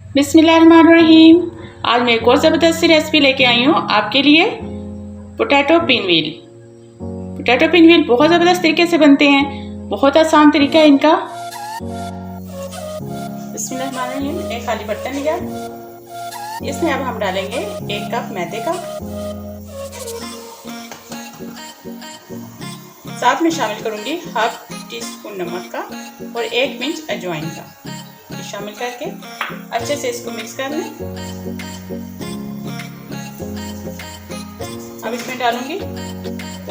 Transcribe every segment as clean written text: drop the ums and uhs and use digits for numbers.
बिस्मिल्लाहिर्रहमानिर्रहीम। आज मैं एक और ज़बरदस्त सी रेसिपी लेके आई हूँ आपके लिए, पोटैटो पिनव्हील। पोटैटो पिनव्हील बहुत ज़बरदस्त तरीके से बनते हैं, बहुत आसान तरीका है इनका। बिस्मिल्लाहिर्रहमानिर्रहीम। एक खाली बर्तन लिया, इसमें अब हम डालेंगे 1 कप मैदे का, साथ में शामिल करूँगी हाफ टी स्पून नमक का और 1 पिंच अजवाइन का। शामिल करके अच्छे से इसको मिक्स कर लें। अब इसमें डालूंगी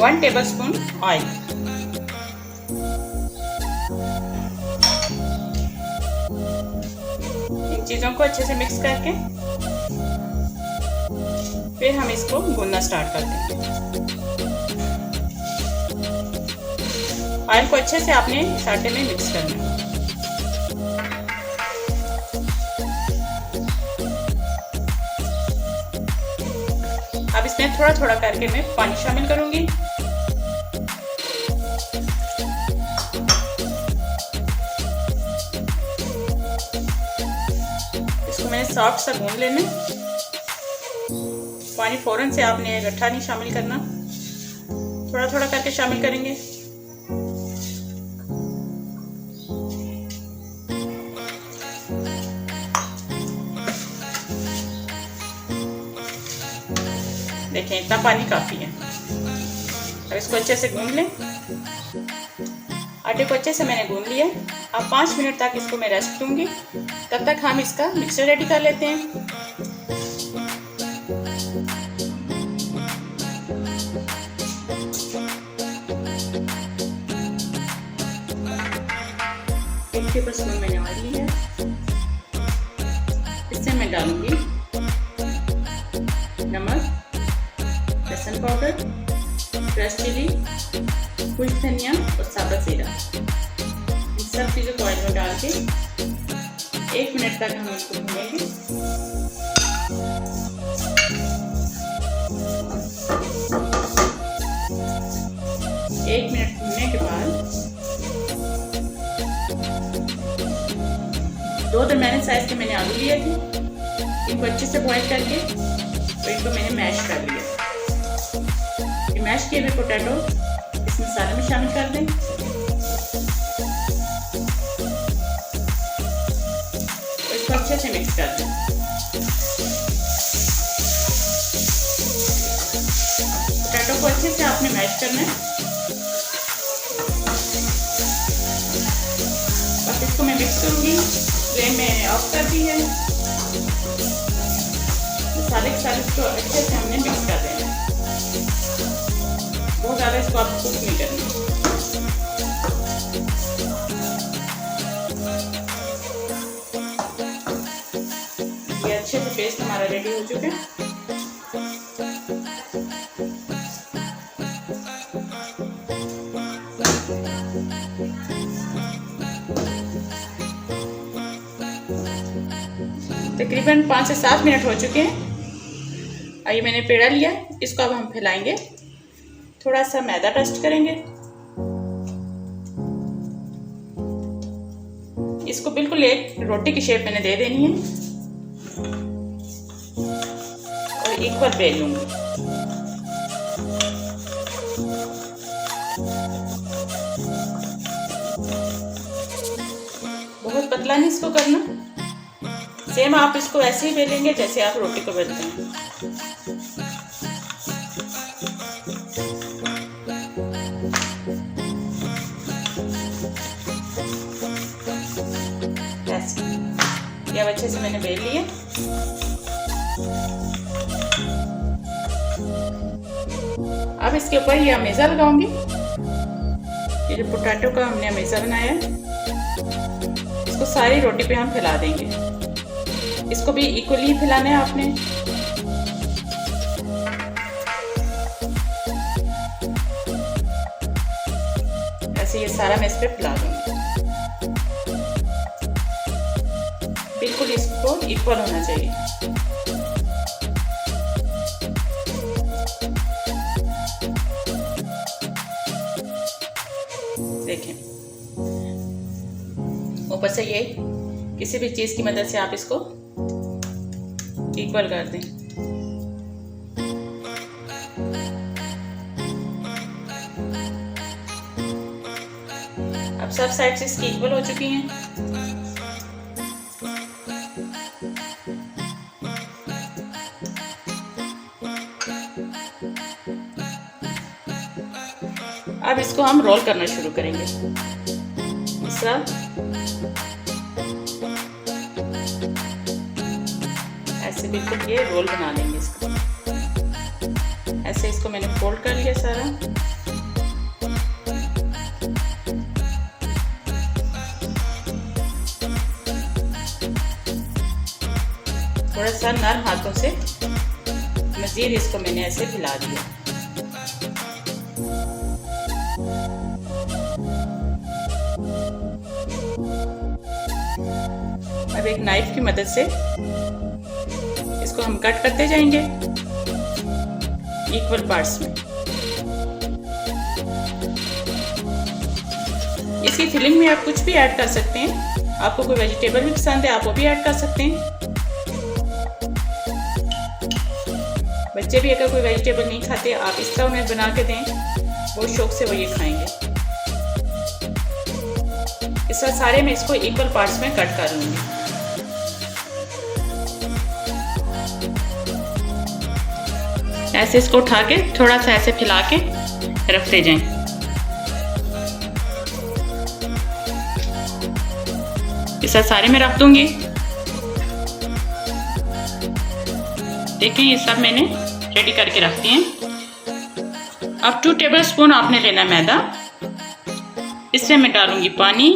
1 टेबलस्पून ऑयल। इन चीजों को अच्छे से मिक्स करके फिर हम इसको भूनना स्टार्ट कर देंगे। ऑयल को अच्छे से आपने इस आटे में मिक्स करना है। अब इसमें थोड़ा थोड़ा करके मैं पानी शामिल करूंगी। इसको मैंने सॉफ्ट सा गूंद लेना। पानी फौरन से आपने गट्ठा नहीं शामिल करना, थोड़ा थोड़ा करके शामिल करेंगे। देखें इतना पानी काफ़ी है। अब इसको अच्छे से गूंद लें। आटे को अच्छे से मैंने गूंद लिया। अब 5 मिनट तक इसको मैं रेस्ट दूंगी। तब तक हम इसका मिक्सचर रेडी कर लेते हैं। एक टेबलस्पून मैंने ऑयल लिया, इससे मैं डालूंगी नमक, लहसुन पाउडर, फ्रेश चिली, कुछ धनिया और साबुत जीरा। इन सब चीज़ों को ऑयल में डाल के 1 मिनट तक हम इसको भूनेंगे। एक मिनट भूनने के बाद 2 दरमियाने साइज के मैंने आलू लिए थे, इनको अच्छे से बॉईल करके तो इनको मैंने मैश कर लिया। मैश किए हुए पोटैटो इस मसाले में शामिल कर दें। इसको अच्छे से मिक्स कर दें। पोटैटो को अच्छे से आपने मैश करना है। बस इसको मैं मिक्स करूंगी। फ्लेम में ऑफ कर दी है। मसाले के साथ इसको अच्छे से हमने मिक्स कर देना है। बहुत ज़्यादा इसको आप कुक नहीं करना। ये अच्छे से पेस्ट हमारा रेडी हो चुका है। तकरीबन 5 से 7 मिनट हो चुके हैं। ये मैंने पेड़ा लिया, इसको अब हम फैलाएंगे। थोड़ा सा मैदा डस्ट करेंगे। इसको बिल्कुल एक रोटी की शेप मैंने दे देनी है और इक्वल बेल लूंगी। बहुत पतला नहीं इसको करना, सेम आप इसको ऐसे ही बेलेंगे जैसे आप रोटी को बेलते हैं। ये अब अच्छे से मैंने बेल लिए। अब इसके ऊपर ये अमेज़ा लगाऊंगी। ये जो पोटैटो का हमने अमेज़ा बनाया है, इसको सारी रोटी पे हम फैला देंगे। इसको भी इक्वली फैलाना है आपने। ऐसे ये सारा मैं इस पे फैला दूंगी। बिल्कुल इसको इक्वल होना चाहिए। देखें ऊपर से ये किसी भी चीज़ की मदद से आप इसको इक्वल कर दें। अब सब साइड से इसकी इक्वल हो चुकी हैं। अब इसको हम रोल करना शुरू करेंगे। दूसरा ऐसे बिल्कुल ये रोल बना लेंगे इसको। ऐसे इसको मैंने फोल्ड कर लिया सारा। थोड़ा सा नरम हाथों से मज़ीद इसको मैंने ऐसे फैला दिया। अब एक नाइफ की मदद से इसको हम कट करते जाएंगे इक्वल पार्ट्स में। इसकी फिलिंग में आप कुछ भी ऐड कर सकते हैं। आपको कोई वेजिटेबल भी पसंद है, आप वो भी ऐड कर सकते हैं। बच्चे भी अगर कोई वेजिटेबल नहीं खाते, आप इस तरह उन्हें बना के दें, बहुत शौक से वो ये खाएंगे। इस तरह सारे मैं इसको इक्वल पार्ट्स में कट कर लूँगी। ऐसे इसको उठा के थोड़ा सा ऐसे फैला के रखते जाएं। इस तरह सारे में रख दूंगी। देखिए ये सब मैंने रेडी करके रख दिए हैं। अब 2 टेबलस्पून आपने लेना मैदा। इसमें मैं डालूंगी पानी।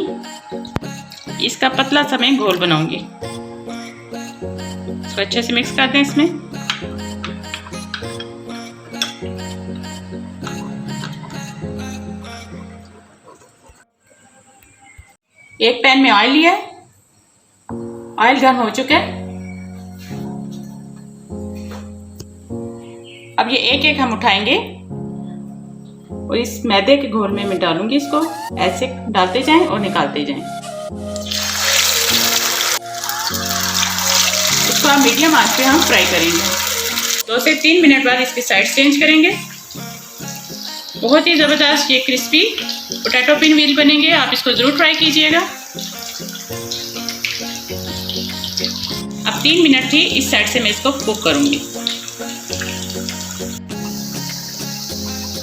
इसका पतला सा मैं घोल बनाऊंगी। इसको अच्छे से मिक्स कर दें इसमें। एक पैन में ऑयल लिया। ऑयल गर्म हो चुका है। अब ये एक एक हम उठाएंगे और इस मैदे के घोल में मैं डालूंगी। इसको ऐसे डालते जाएं और निकालते जाएं। इसको हम मीडियम आंच पे हम फ्राई करेंगे। 2 से 3 मिनट बाद इसकी साइड चेंज करेंगे। बहुत ही ज़बरदस्त ये क्रिस्पी पोटैटो पिनव्हील बनेंगे। आप इसको ज़रूर ट्राई कीजिएगा। अब 3 मिनट ही इस साइड से मैं इसको कुक करूंगी।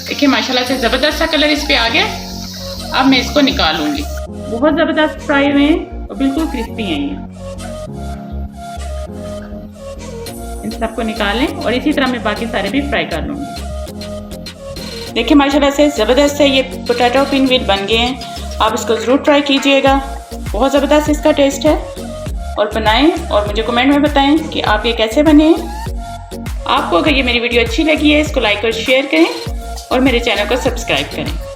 देखिए माशाल्लाह से ज़बरदस्त सा कलर इस पे आ गया। अब मैं इसको निकालूंगी। बहुत ज़बरदस्त फ्राई हुए हैं और बिल्कुल क्रिस्पी हैं ये। इन सबको निकालें और इसी तरह मैं बाकी सारे भी फ्राई कर लूँगी। देखिए माशाल्लाह से ज़बरदस्त से ये पोटैटो पिनव्हील बन गए हैं। आप इसको ज़रूर ट्राई कीजिएगा। बहुत ज़बरदस्त इसका टेस्ट है। और बनाएं और मुझे कमेंट में बताएं कि आप ये कैसे बने हैं। आपको अगर ये मेरी वीडियो अच्छी लगी है, इसको लाइक और शेयर करें और मेरे चैनल को सब्सक्राइब करें।